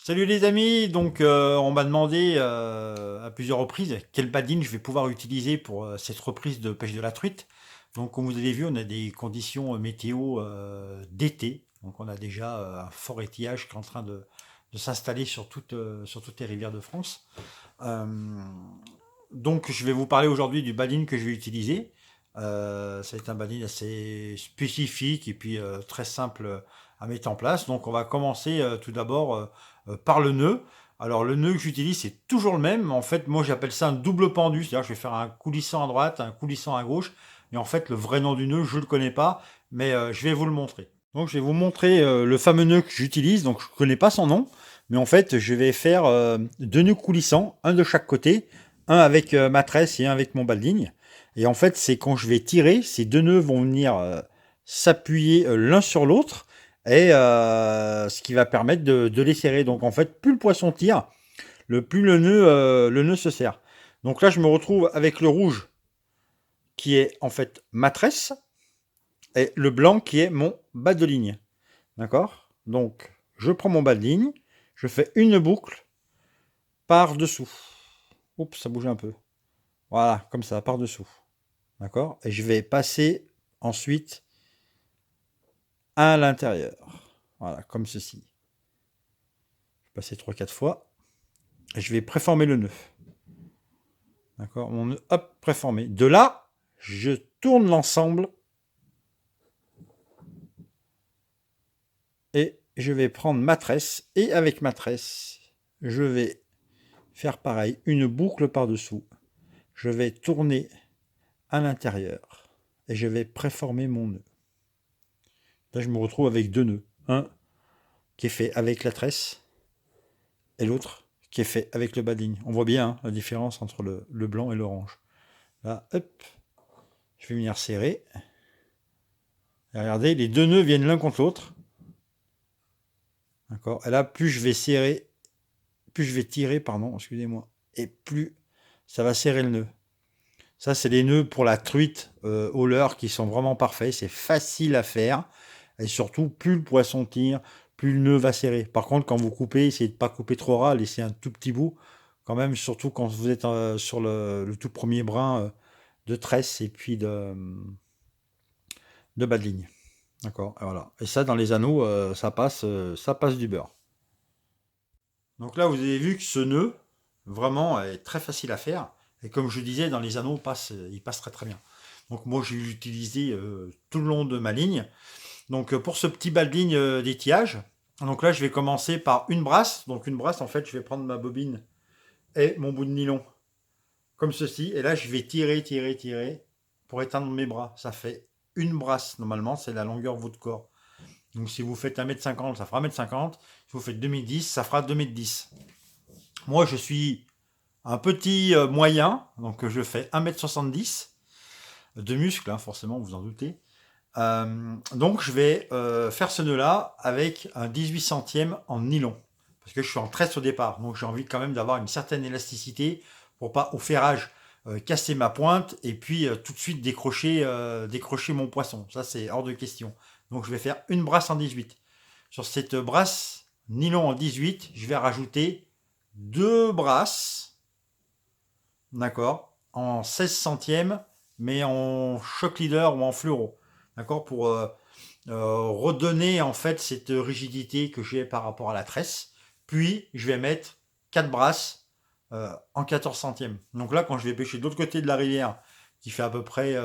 Salut les amis, donc on m'a demandé à plusieurs reprises quelle badine je vais pouvoir utiliser pour cette reprise de pêche de la truite. Donc comme vous avez vu, on a des conditions météo d'été, donc on a déjà un fort étiage qui est en train de s'installer sur toutes les rivières de France. Euh, donc je vais vous parler aujourd'hui du badine que je vais utiliser. Ça va être un badine assez spécifique et puis très simple à mettre en place. Donc on va commencer tout d'abord par le nœud. Alors le nœud que j'utilise c'est toujours le même. En fait moi j'appelle ça un double pendu. C'est-à-dire que je vais faire un coulissant à droite, un coulissant à gauche. Et en fait le vrai nom du nœud je ne le connais pas, mais je vais vous le montrer. Donc je vais vous montrer le fameux nœud que j'utilise. Donc je ne connais pas son nom. Mais en fait, je vais faire deux nœuds coulissants, un de chaque côté, un avec ma tresse et un avec mon balding. Et en fait, c'est quand je vais tirer, ces deux nœuds vont venir s'appuyer l'un sur l'autre, et ce qui va permettre de les serrer. Donc en fait, plus le poisson tire, plus le nœud se serre. Donc là, je me retrouve avec le rouge qui est en fait ma tresse et le blanc qui est mon bas de ligne. D'accord. Donc, je prends mon bas de ligne, je fais une boucle par-dessous. Oups, ça bouge un peu. Voilà, comme ça, par-dessous. D'accord. Et je vais passer ensuite à l'intérieur. Voilà, comme ceci. Je vais passer 3-4 fois. Et je vais préformer le nœud. D'accord. Mon nœud, hop, préformé. De là, je tourne l'ensemble. Et je vais prendre ma tresse. Et avec ma tresse, je vais faire pareil. Une boucle par-dessous. Je vais tourner à l'intérieur. Et je vais préformer mon nœud. Là, je me retrouve avec deux nœuds. Un qui est fait avec la tresse et l'autre qui est fait avec le bas de ligne. On voit bien la différence entre le blanc et l'orange. Là, hop, je vais venir serrer. Et regardez, les deux nœuds viennent l'un contre l'autre. D'accord. Et là, plus je vais serrer, plus je vais tirer, pardon, excusez-moi, et plus ça va serrer le nœud. Ça, c'est les nœuds pour la truite au leurre qui sont vraiment parfaits. C'est facile à faire. Et surtout, plus le poisson tire, plus le nœud va serrer. Par contre, quand vous coupez, essayez de ne pas couper trop ras, laissez un tout petit bout. Quand même, surtout quand vous êtes sur le tout premier brin de tresse et puis de bas de ligne. D'accord. Et voilà. Et ça, dans les anneaux, ça passe du beurre. Donc là, vous avez vu que ce nœud, vraiment, est très facile à faire. Et comme je disais, dans les anneaux, il passe très très bien. Donc moi, j'ai utilisé tout le long de ma ligne. Donc pour ce petit balding d'étiage, donc là, je vais commencer par une brasse. Donc une brasse, en fait, je vais prendre ma bobine et mon bout de nylon, comme ceci. Et là, je vais tirer, tirer, tirer pour éteindre mes bras. Ça fait une brasse, normalement, c'est la longueur de votre corps. Donc si vous faites 1,50 m, ça fera 1,50 m. Si vous faites 2,10 m, ça fera 2,10 m. Moi, je suis un petit moyen, donc je fais 1,70 m de muscle, hein, forcément, vous en doutez. Donc je vais faire ce nœud là avec un 18 centième en nylon parce que je suis en tresse au départ, donc j'ai envie quand même d'avoir une certaine élasticité pour pas au ferrage casser ma pointe et puis tout de suite décrocher mon poisson. Ça c'est hors de question. Donc je vais faire une brasse en 18. Sur cette brasse nylon en 18, je vais rajouter deux brasses, d'accord, en 16 centièmes, mais en choc leader ou en fluoro, d'accord, pour redonner en fait cette rigidité que j'ai par rapport à la tresse. Puis je vais mettre 4 brasses en 14 centièmes. Donc là, quand je vais pêcher de l'autre côté de la rivière, qui fait à peu près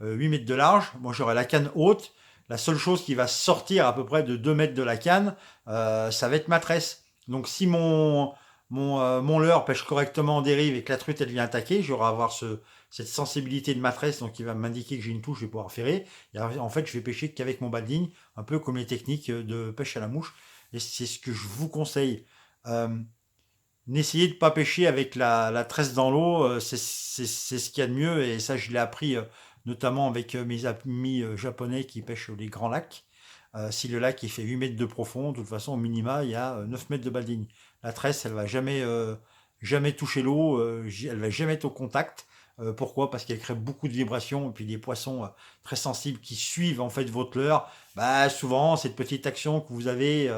8 mètres de large, moi j'aurai la canne haute. La seule chose qui va sortir à peu près de 2 mètres de la canne, ça va être ma tresse. Donc si mon leurre pêche correctement en dérive et que la truite elle vient attaquer, j'aurai à avoir cette sensibilité de ma tresse, donc qui va m'indiquer que j'ai une touche, je vais pouvoir ferrer. Et en fait, je vais pêcher qu'avec mon balding, un peu comme les techniques de pêche à la mouche. Et c'est ce que je vous conseille. Euh, N'essayez de ne pas pêcher avec la tresse dans l'eau, c'est ce qu'il y a de mieux. Et ça, je l'ai appris notamment avec mes amis japonais qui pêchent les grands lacs. Si le lac il fait 8 mètres de profond, de toute façon, au minima, il y a 9 mètres de balding. La tresse, elle va jamais toucher l'eau, elle va jamais être au contact. Pourquoi? Parce qu'elle crée beaucoup de vibrations et puis des poissons très sensibles qui suivent en fait votre leurre. Bah, souvent, cette petite action que vous avez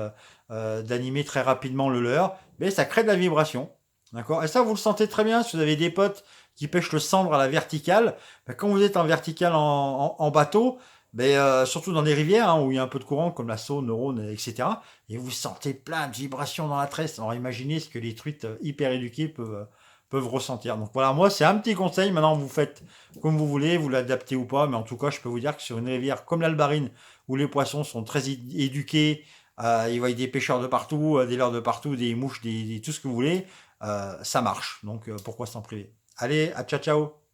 d'animer très rapidement le leurre, mais ça crée de la vibration. D'accord? Et ça, vous le sentez très bien si vous avez des potes qui pêchent le cendre à la verticale. Bah, quand vous êtes en verticale en bateau, mais surtout dans des rivières hein, où il y a un peu de courant, comme la Saône, le Rhône, etc. Et vous sentez plein de vibrations dans la tresse. Alors imaginez ce que les truites hyper éduquées peuvent ressentir. Donc voilà, moi c'est un petit conseil. Maintenant vous faites comme vous voulez, vous l'adaptez ou pas. Mais en tout cas, je peux vous dire que sur une rivière comme l'Albarine, où les poissons sont très éduqués, il y a des pêcheurs de partout, des leurres de partout, des mouches, tout ce que vous voulez, ça marche. Donc pourquoi s'en priver? Allez, à ciao ciao.